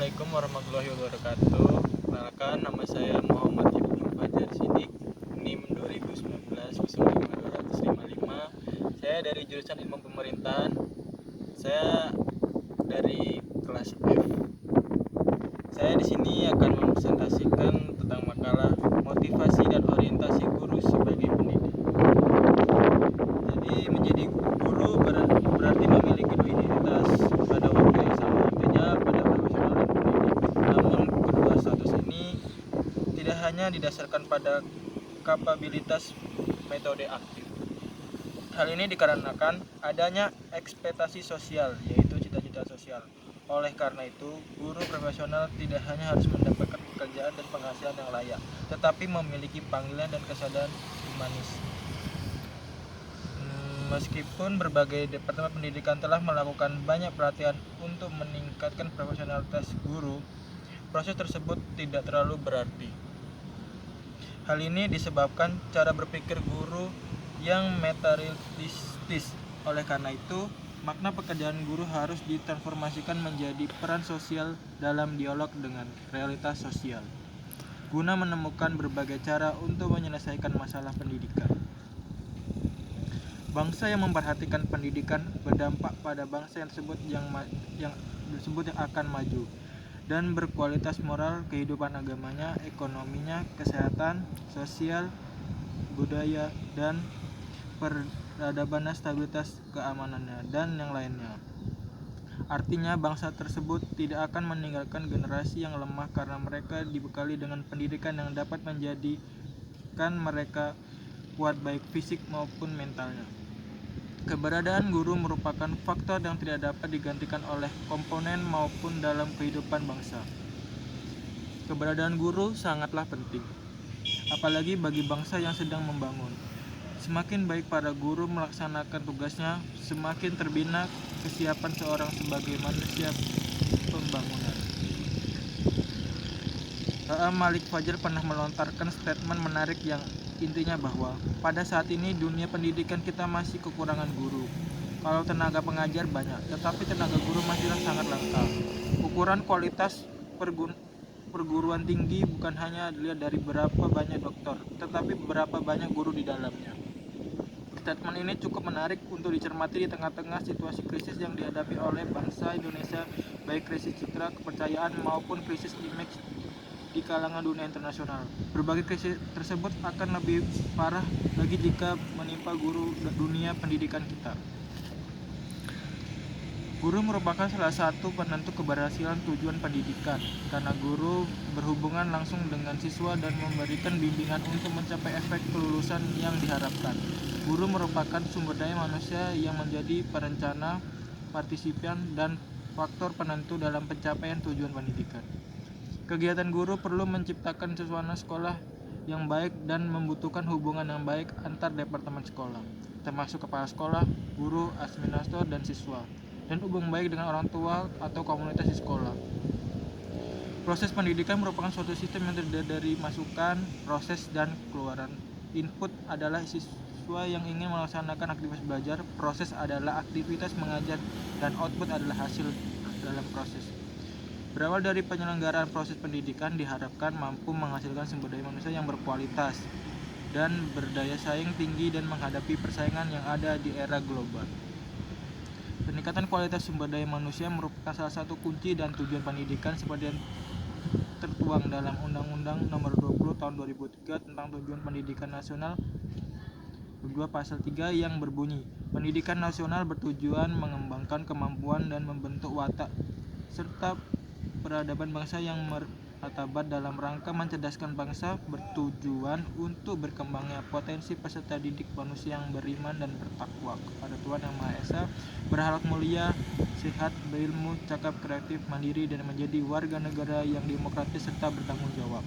Assalamualaikum warahmatullahi wabarakatuh. Perkenalkan, nama saya Muhammad Ibnu Fajar Sidik, NIM 2019 05 255. Saya dari jurusan Ilmu Pemerintahan. Saya dari kelas F. Saya di sini akan mempresentasikan tentang makalah motivasi dan orientasi guru sebagai pendidik. Jadi menjadi guru berarti memiliki dua identitas pada waktu yang sama, artinya pada profesional dan pendidik. Namun kedua status ini tidak hanya didasarkan pada kapabilitas metode aktif. Hal ini dikarenakan adanya ekspektasi sosial, yaitu cita-cita sosial. Oleh karena itu, guru profesional tidak hanya harus mendapatkan pekerjaan dan penghasilan yang layak, tetapi memiliki panggilan dan kesadaran humanis. Meskipun berbagai departemen pendidikan telah melakukan banyak pelatihan untuk meningkatkan profesionalitas guru, proses tersebut tidak terlalu berarti. Hal ini disebabkan cara berpikir guru yang materialistis. Oleh karena itu, makna pekerjaan guru harus ditransformasikan menjadi peran sosial dalam dialog dengan realitas sosial, guna menemukan berbagai cara untuk menyelesaikan masalah pendidikan. Bangsa yang memperhatikan pendidikan berdampak pada bangsa yang akan maju dan berkualitas moral, kehidupan agamanya, ekonominya, kesehatan, sosial, budaya, dan peradabannya, stabilitas keamanannya, dan yang lainnya. Artinya bangsa tersebut tidak akan meninggalkan generasi yang lemah karena mereka dibekali dengan pendidikan yang dapat menjadikan mereka kuat baik fisik maupun mentalnya. Keberadaan guru merupakan faktor yang tidak dapat digantikan oleh komponen maupun dalam kehidupan bangsa. Keberadaan guru sangatlah penting, apalagi bagi bangsa yang sedang membangun. Semakin baik para guru melaksanakan tugasnya, semakin terbina kesiapan seorang sebagai manusia pembangunan. Malik Fajar pernah melontarkan statement menarik yang intinya bahwa pada saat ini dunia pendidikan kita masih kekurangan guru. Kalau tenaga pengajar banyak, tetapi tenaga guru masihlah sangat langka. Ukuran kualitas perguruan tinggi bukan hanya dilihat dari berapa banyak dokter, tetapi berapa banyak guru di dalamnya. Statement ini cukup menarik untuk dicermati di tengah-tengah situasi krisis yang dihadapi oleh bangsa Indonesia, baik krisis citra, kepercayaan maupun krisis image di kalangan dunia internasional. Berbagai krisis tersebut akan lebih parah lagi jika menimpa guru dunia pendidikan kita. Guru merupakan salah satu penentu keberhasilan tujuan pendidikan, karena guru berhubungan langsung dengan siswa dan memberikan bimbingan untuk mencapai efek kelulusan yang diharapkan. Guru merupakan sumber daya manusia yang menjadi perencana, partisipan, dan faktor penentu dalam pencapaian tujuan pendidikan. Kegiatan guru perlu menciptakan suasana sekolah yang baik dan membutuhkan hubungan yang baik antar departemen sekolah, termasuk kepala sekolah, guru, administrator, dan siswa, dan hubungan baik dengan orang tua atau komunitas di sekolah. Proses pendidikan merupakan suatu sistem yang terdiri dari masukan, proses, dan keluaran. Input adalah siswa yang ingin melaksanakan aktivitas belajar, proses adalah aktivitas mengajar, dan output adalah hasil dalam proses. Berawal dari penyelenggaraan proses pendidikan diharapkan mampu menghasilkan sumber daya manusia yang berkualitas dan berdaya saing tinggi dan menghadapi persaingan yang ada di era global. Peningkatan kualitas sumber daya manusia merupakan salah satu kunci dan tujuan pendidikan seperti yang tertuang dalam Undang-Undang Nomor 20 Tahun 2003 tentang Tujuan Pendidikan Nasional 2 Pasal 3 yang berbunyi, pendidikan nasional bertujuan mengembangkan kemampuan dan membentuk watak serta peradaban bangsa yang martabat dalam rangka mencerdaskan bangsa, bertujuan untuk berkembangnya potensi peserta didik manusia yang beriman dan bertakwa kepada Tuhan Yang Maha Esa, berakhlak mulia, sehat, berilmu, cakap, kreatif, mandiri, dan menjadi warga negara yang demokratis serta bertanggung jawab.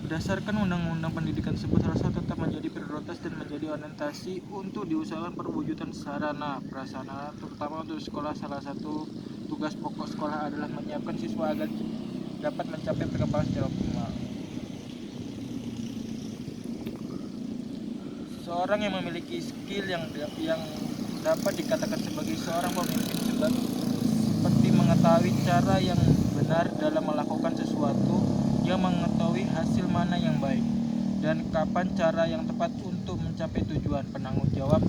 Berdasarkan undang-undang pendidikan tersebut, harusnya tetap menjadi prioritas dan menjadi orientasi untuk diusahakan perwujudan sarana prasarana, terutama untuk sekolah. Salah satu tugas pokok sekolah adalah menyiapkan siswa agar dapat mencapai perkembangan secara optimal. Seorang yang memiliki skill yang dapat dikatakan sebagai seorang pemimpin seperti mengetahui cara yang benar dalam melakukan sesuatu, yang mengetahui hasil mana yang baik, dan kapan cara yang tepat untuk mencapai tujuan. Penanggung jawab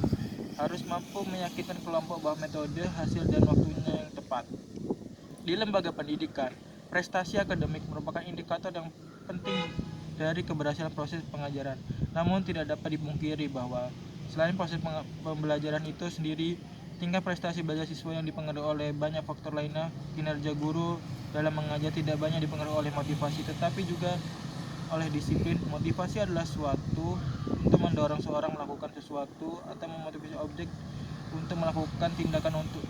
harus mampu meyakinkan kelompok bahwa metode, hasil, dan waktunya yang tepat. Di lembaga pendidikan, prestasi akademik merupakan indikator yang penting dari keberhasilan proses pengajaran. Namun tidak dapat dipungkiri bahwa selain proses pembelajaran itu sendiri, tingkat prestasi belajar siswa yang dipengaruhi oleh banyak faktor lainnya. Kinerja guru dalam mengajar tidak banyak dipengaruhi oleh motivasi, tetapi juga oleh disiplin. Motivasi adalah suatu untuk mendorong seorang melakukan sesuatu atau memotivasi objek untuk melakukan tindakan untuk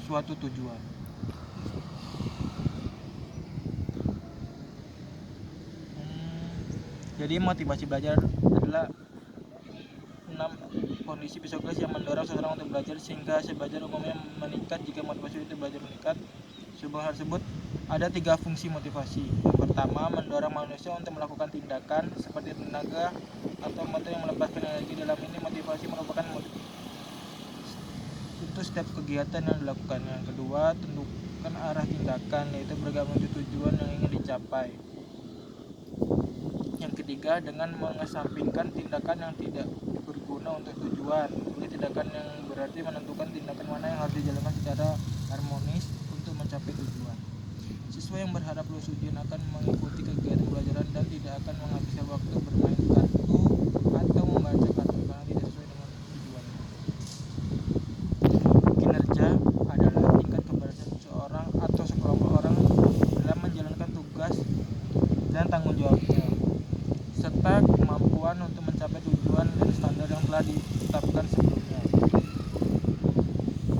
suatu tujuan. Jadi motivasi belajar adalah 6 kondisi psikologis yang mendorong seseorang untuk belajar sehingga hasil belajar umumnya meningkat. Jika motivasi untuk belajar meningkat, sebelum hal tersebut ada 3 fungsi motivasi. Yang pertama, mendorong manusia untuk melakukan tindakan seperti tenaga atau motor yang melepaskan energi. Dalam ini motivasi merupakan untuk setiap kegiatan yang dilakukan. Yang kedua, tentukan arah tindakan, yaitu bergabung menuju tujuan yang ingin dicapai. Yang ketiga, dengan mengesampingkan tindakan yang tidak berguna untuk tujuan. Pilih tindakan yang berarti menentukan tindakan mana yang harus dijalankan secara harmonis untuk mencapai tujuan. Siswa yang berharap lulus ujian akan mengikuti kegiatan pembelajaran dan tidak akan menghabiskan waktu bermain kartu atau membaca kartu karena tidak sesuai dengan tujuan. Kinerja adalah tingkat keberhasilan seseorang atau sekelompok orang dalam menjalankan tugas dan tanggung jawabnya, serta kemampuan untuk mencapai tujuan dan standar yang telah ditetapkan sebelumnya.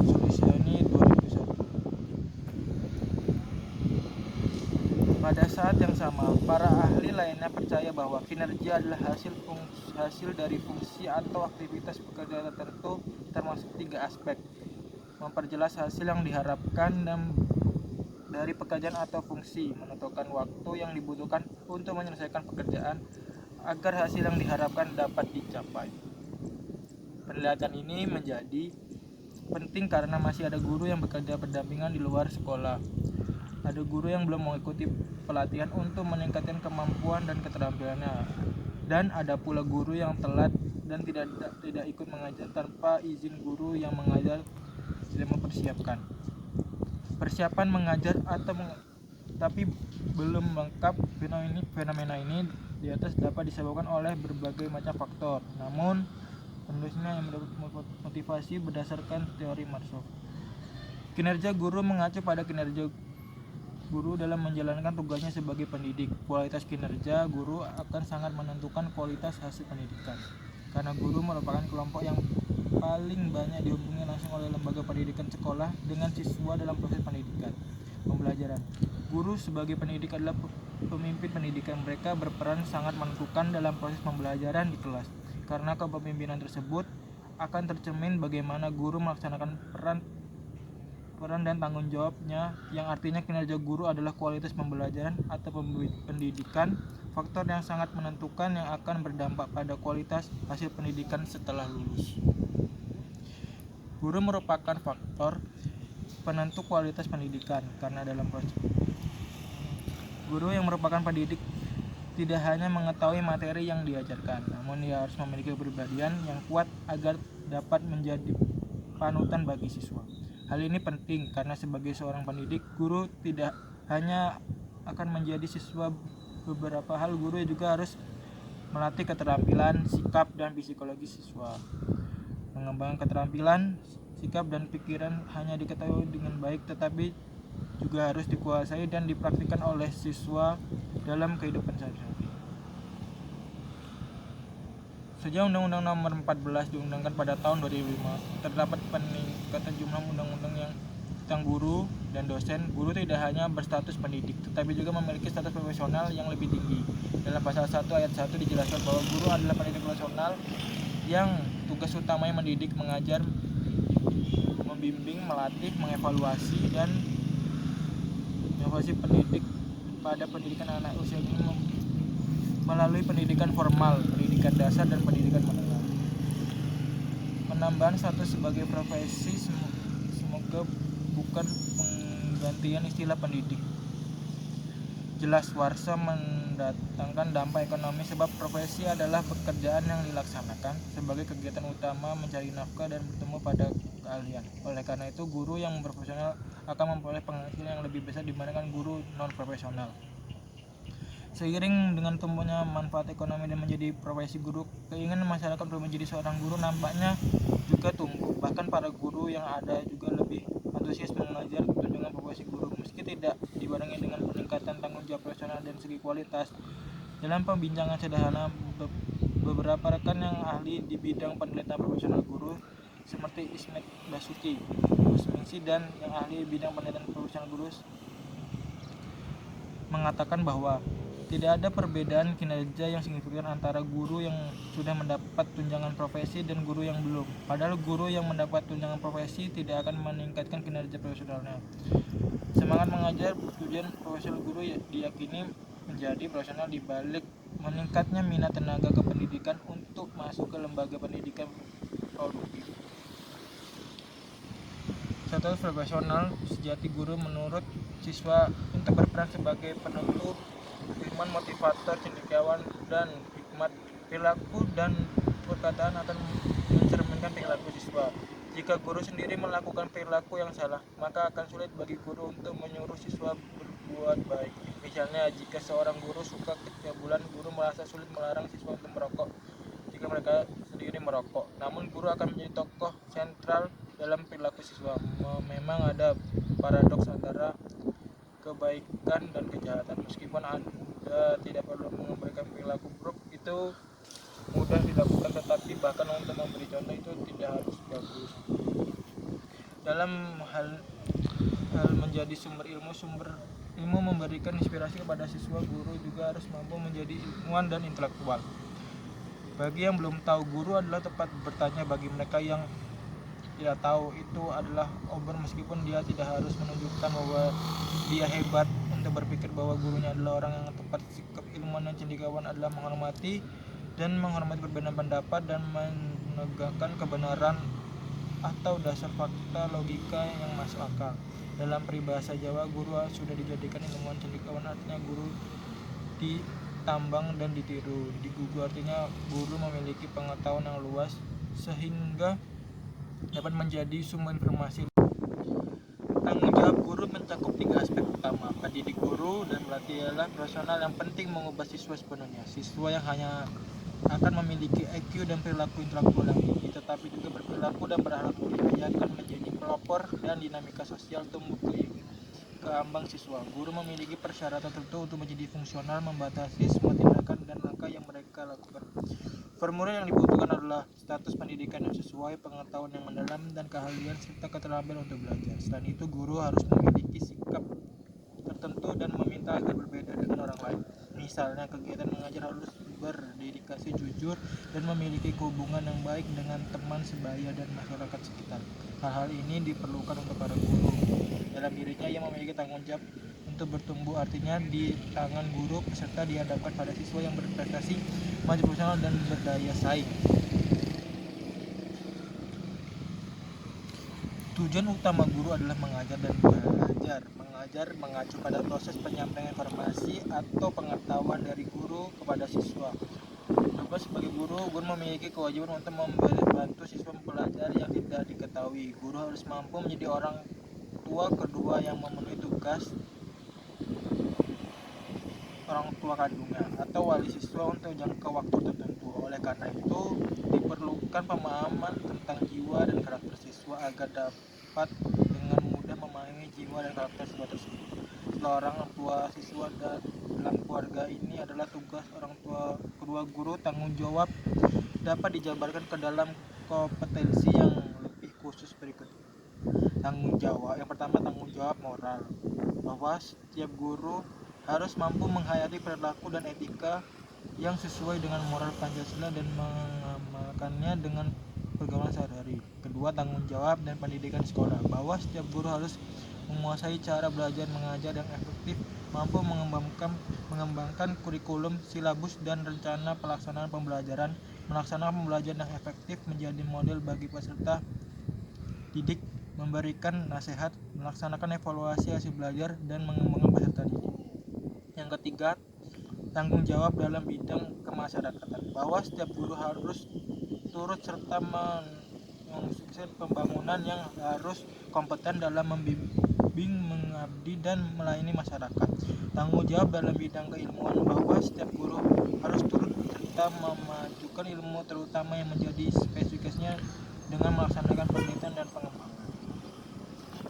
Solusioni 2001. Pada saat yang sama, para ahli lainnya percaya bahwa kinerja adalah hasil dari fungsi atau aktivitas pekerja tertentu, termasuk 3 aspek: memperjelas hasil yang diharapkan dan dari pekerjaan atau fungsi, menentukan waktu yang dibutuhkan untuk menyelesaikan pekerjaan agar hasil yang diharapkan dapat dicapai. Penelitian ini menjadi penting karena masih ada guru yang bekerja berdampingan di luar sekolah. Ada guru yang belum mengikuti pelatihan untuk meningkatkan kemampuan dan keterampilannya, dan ada pula guru yang telat dan tidak ikut mengajar tanpa izin guru yang mengajar tidak mempersiapkan. Persiapan mengajar tapi belum lengkap. Fenomena ini di atas dapat disebabkan oleh berbagai macam faktor. Namun penulisnya yang mendapat motivasi berdasarkan teori Marshall. Kinerja guru mengacu pada kinerja guru dalam menjalankan tugasnya sebagai pendidik. Kualitas kinerja guru akan sangat menentukan kualitas hasil pendidikan, karena guru merupakan kelompok yang paling banyak dihubungi langsung oleh lembaga pendidikan sekolah dengan siswa dalam proses pendidikan pembelajaran. Guru sebagai pendidik adalah pemimpin pendidikan. Mereka berperan sangat menentukan dalam proses pembelajaran di kelas. Karena kepemimpinan tersebut akan tercermin bagaimana guru melaksanakan peran dan tanggung jawabnya, yang artinya kinerja guru adalah kualitas pembelajaran atau pendidikan, faktor yang sangat menentukan yang akan berdampak pada kualitas hasil pendidikan setelah lulus. Guru merupakan faktor penentu kualitas pendidikan karena dalam proses guru yang merupakan pendidik tidak hanya mengetahui materi yang diajarkan, namun ia harus memiliki kepribadian yang kuat agar dapat menjadi panutan bagi siswa. Hal ini penting karena sebagai seorang pendidik, guru tidak hanya akan menjadi siswa beberapa hal, guru juga harus melatih keterampilan, sikap, dan psikologi siswa. Mengembangkan keterampilan, sikap, dan pikiran hanya diketahui dengan baik, tetapi juga harus dikuasai dan dipraktikkan oleh siswa dalam kehidupan sehari-hari. Sejak Undang-Undang Nomor 14 diundangkan pada tahun 2005, terdapat peningkatan jumlah undang-undang yang tentang guru dan dosen. Guru tidak hanya berstatus pendidik, tetapi juga memiliki status profesional yang lebih tinggi. Dalam pasal 1 ayat 1 dijelaskan bahwa guru adalah pendidik profesional yang tugas utamanya mendidik, mengajar, membimbing, melatih, mengevaluasi, dan pendidik pada pendidikan anak usia dini melalui pendidikan formal, pendidikan dasar, dan pendidikan menengah. Penambahan status sebagai profesi semoga bukan penggantian istilah pendidik. Jelas Warsa mendatangkan dampak ekonomi sebab profesi adalah pekerjaan yang dilaksanakan sebagai kegiatan utama mencari nafkah dan bertemu pada keahlian. Oleh karena itu, guru yang berprofesional akan memperoleh penghasilan yang lebih besar dibandingkan guru non-profesional. Seiring dengan tumbuhnya manfaat ekonomi dan menjadi profesi guru, keinginan masyarakat untuk menjadi seorang guru nampaknya juga tumbuh. Bahkan para guru yang ada juga lebih antusias mengajar dengan profesi guru, meski tidak dibarengi dengan peningkatan tanggung jawab profesional dan segi kualitas. Dalam pembincangan sederhana, beberapa rekan yang ahli di bidang penelitian profesional guru seperti Ismet Basuki, Kusmingsi, dan yang ahli bidang penelitian profesional guru mengatakan bahwa tidak ada perbedaan kinerja yang signifikan antara guru yang sudah mendapat tunjangan profesi dan guru yang belum. Padahal guru yang mendapat tunjangan profesi tidak akan meningkatkan kinerja profesionalnya. Semangat mengajar tujuan profesional guru diyakini menjadi profesional di balik meningkatnya minat tenaga kependidikan untuk masuk ke lembaga pendidikan produktif. Status profesional sejati guru menurut siswa untuk berperan sebagai penentu firman, motivator, cendekiawan, dan hikmat. Perilaku dan perkataan akan mencerminkan perilaku siswa. Jika guru sendiri melakukan perilaku yang salah, maka akan sulit bagi guru untuk menyuruh siswa berbuat baik. Misalnya, jika seorang guru suka kecabulan, guru merasa sulit melarang siswa untuk merokok jika mereka sendiri merokok. Namun guru akan menjadi tokoh sentral dalam perilaku siswa. Memang ada paradoks antara kebaikan dan kejahatan. Meskipun Anda tidak perlu memberikan perilaku buruk, itu mudah dilakukan, tetapi bahkan untuk memberi contoh itu tidak harus bagus. Dalam hal menjadi sumber ilmu memberikan inspirasi kepada siswa, guru juga harus mampu menjadi ilmuwan dan intelektual. Bagi yang belum tahu, guru adalah tempat bertanya. Bagi mereka yang tidak tahu, itu adalah obor, meskipun dia tidak harus menunjukkan bahwa dia hebat. Untuk berpikir bahwa gurunya adalah orang yang tepat. Sikap ilmuwan dan cendekiawan adalah menghormati perbedaan pendapat dan menegakkan kebenaran atau dasar fakta logika yang masuk akal. Dalam peribahasa Jawa, guru sudah dijadikan ilmuwan, cendekiawan artinya guru ditambang dan ditiru. Digugu artinya guru memiliki pengetahuan yang luas sehingga dapat menjadi sumber informasi. Tanggung jawab guru mencakup 3 aspek utama. Pendidik guru dan pelatih adalah profesional yang penting mengubah siswa sepenuhnya. Siswa yang hanya akan memiliki IQ dan perilaku intelektual yang tinggi, tetapi juga berperilaku dan berakhlak mulia, akan menjadi pelopor dan dinamika sosial tumbuh ke ambang siswa. Guru memiliki persyaratan tertentu untuk menjadi fungsional, membatasi semua tindakan dan langkah yang mereka lakukan. Formulir yang dibutuhkan adalah status pendidikan yang sesuai, pengetahuan yang mendalam, dan keahlian serta keterampilan untuk belajar. Selain itu, guru harus memiliki sikap tertentu dan meminta agar berbeda dengan orang lain. Misalnya, kegiatan mengajar harus berdedikasi, jujur, dan memiliki hubungan yang baik dengan teman sebaya dan masyarakat sekitar. Hal-hal ini diperlukan untuk para guru. Dalam dirinya, ia memiliki tanggung jawab untuk bertumbuh, artinya di tangan guru peserta dihadapkan pada siswa yang berprestasi, maju profesional, dan berdaya saing. Tujuan utama guru adalah mengajar dan belajar. Mengajar mengacu pada proses penyampaian informasi atau pengetahuan dari guru kepada siswa. Tugas sebagai guru memiliki kewajiban untuk membantu siswa mempelajari yang tidak diketahui. Guru harus mampu menjadi orang tua kedua yang memenuhi tugas orang tua kandungnya atau wali siswa untuk jangka waktu tertentu. Oleh karena itu, diperlukan pemahaman tentang jiwa dan karakter siswa agar dapat dengan mudah memahami jiwa dan karakter siswa tersebut. Setelah orang tua siswa dalam keluarga ini adalah tugas orang tua kedua guru. Tanggung jawab dapat dijabarkan ke dalam kompetensi yang lebih khusus berikut. Yang pertama, tanggung jawab moral, bahwa setiap guru harus mampu menghayati perilaku dan etika yang sesuai dengan moral Pancasila dan mengamalkannya dengan pergaulan sehari-hari. Kedua, tanggung jawab dan pendidikan sekolah, bahwa setiap guru harus menguasai cara belajar mengajar yang efektif, mampu mengembangkan kurikulum, silabus, dan rencana pelaksanaan pembelajaran, melaksanakan pembelajaran yang efektif, menjadi model bagi peserta didik, memberikan nasihat, melaksanakan evaluasi hasil belajar, dan mengembangkan peserta didik. Yang ketiga, tanggung jawab dalam bidang kemasyarakatan, bahwa setiap guru harus turut serta mensukseskan pembangunan yang harus kompeten dalam membimbing, mengabdi, dan melayani masyarakat. Tanggung jawab dalam bidang keilmuan, bahwa setiap guru harus turut serta memajukan ilmu terutama yang menjadi spesifikasinya dengan melaksanakan penelitian dan pengembangan.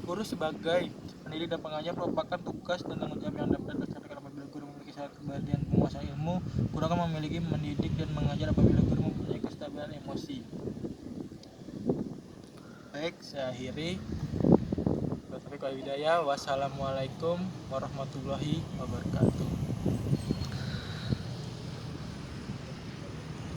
Guru sebagai pendidik dan pengajar merupakan tugas dan tanggung jawab yang dapat dilaksanakan apabila guru memiliki syarat kepribadian penguasaan ilmu. Guru akan memiliki mendidik dan mengajar apabila guru mempunyai kestabilan emosi. Baik, saya akhiri. Wassalamualaikum warahmatullahi wabarakatuh.